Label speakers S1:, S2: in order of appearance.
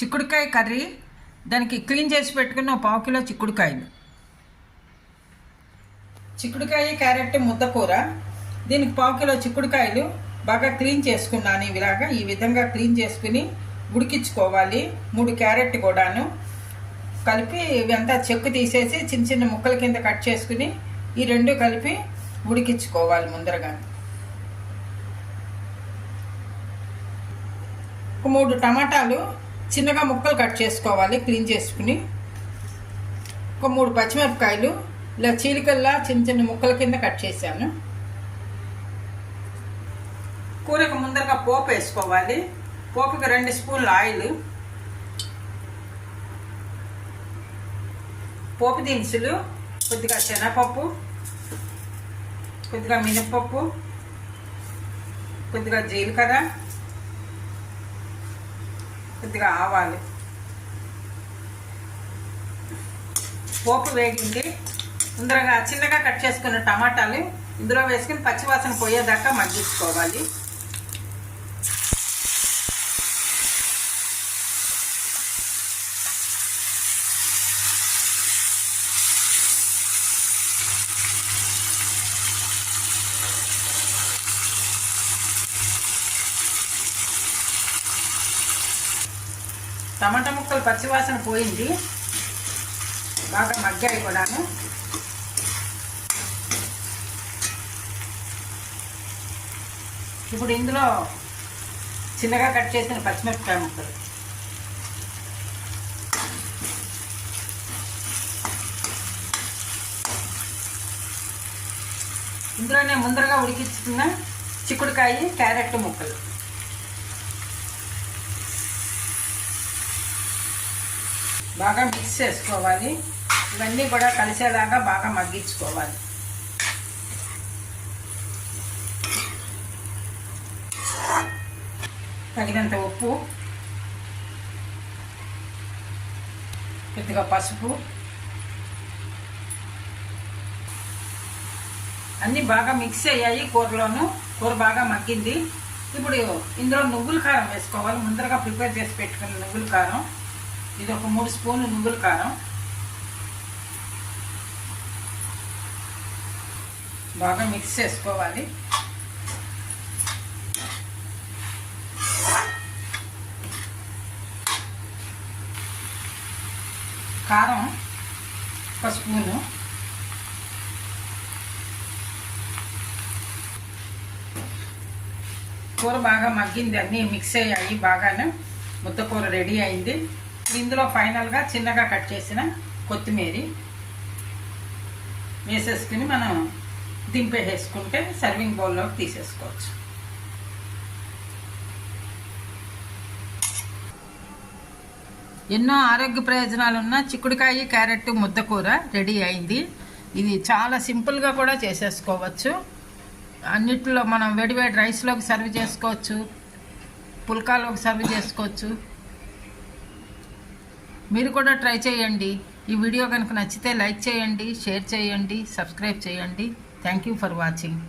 S1: చిక్కుడుకాయ కర్రీ, దానికి క్లీన్ చేసి పెట్టుకున్న 1/2 కిలో చిక్కుడుకాయలు. చిక్కుడుకాయ క్యారెట్ ముద్దకూర. దీనికి 1/2 కిలో చిక్కుడుకాయలు బాగా క్లీన్ చేసుకున్నాను. ఈ విధంగా క్లీన్ చేసుకుని ఉడికించుకోవాలి. 3 క్యారెట్ కూడాను కలిపి ఇవంతా చెక్కు తీసేసి చిన్న చిన్న ముక్కల కింద కట్ చేసుకుని ఈ 2 కలిపి ఉడికించుకోవాలి. ముందరగా 3 టమాటాలు చిన్నగా ముక్కలు కట్ చేసుకోవాలి క్లీన్ చేసుకుని. 3 పచ్చిమిరపకాయలు ఇలా చీలికల్లా చిన్న చిన్న ముక్కల కింద కట్ చేశాను. కూరకు ముందరగా పోపు వేసుకోవాలి. పోపుకి 2 స్పూన్ల ఆయిల్, పోపు దినుసులు, కొద్దిగా శనగపప్పు, కొద్దిగా మినపప్పు, కొద్దిగా జీలకర్ర, కొద్దిగా ఆవాలు. పోపు వేగింది. ముందరగా చిన్నగా కట్ చేసుకున్న టమాటాలు ఇందులో వేసుకుని పచ్చివాసన పోయేదాకా మగ్గించుకోవాలి. టమాటా ముక్కలు పచ్చివాసన పోయింది, బాగా మగ్గాయి కూడాను. ఇప్పుడు ఇందులో చిన్నగా కట్ చేసిన పచ్చిమిరపకాయ ముక్కలు, ఇందులోనే ముందరగా ఉడికించుకున్న చిక్కుడుకాయ క్యారెట్ ముక్కలు, బాగా మిక్స్ చేసుకోవాలి. ఇవన్నీ కూడా కలిసేలాగా బాగా మగ్గించుకోవాలి. తగినంత ఉప్పు, కొద్దిగా పసుపు, అన్నీ బాగా మిక్స్ అయ్యాయి కూరలోను. కూర బాగా మగ్గింది. ఇప్పుడు ఇందులో నువ్వుల కారం వేసుకోవాలి. ముందరగా ప్రిపేర్ చేసి పెట్టుకున్న నువ్వుల కారం, ఇది ఒక 3 స్పూన్లు నువ్వుల కారం. బాగా మిక్స్ చేసుకోవాలి. కారం 1 స్పూను, కూర బాగా మగ్గింది, అన్నీ మిక్స్ అయ్యాయి బాగానే. ముద్దకూర రెడీ అయింది. ఇందులో ఫైనల్గా చిన్నగా కట్ చేసిన కొత్తిమీర వేసేసుకుని మనం దింపేసుకుంటే సర్వింగ్ బౌల్లోకి తీసేసుకోవచ్చు. ఎన్నో ఆరోగ్య ప్రయోజనాలు ఉన్న చిక్కుడుకాయ క్యారెట్ ముద్దకూర రెడీ అయింది. ఇది చాలా సింపుల్గా కూడా చేసేసుకోవచ్చు. అన్నిట్లో మనం వేడివేడి రైస్లోకి సర్వ్ చేసుకోవచ్చు, పుల్కాలోకి సర్వ్ చేసుకోవచ్చు. మీరు కూడా ట్రై చేయండి. ఈ వీడియో కనుక నచ్చితే లైక్ చేయండి, షేర్ చేయండి, సబ్స్క్రైబ్ చేయండి. Thank you for watching.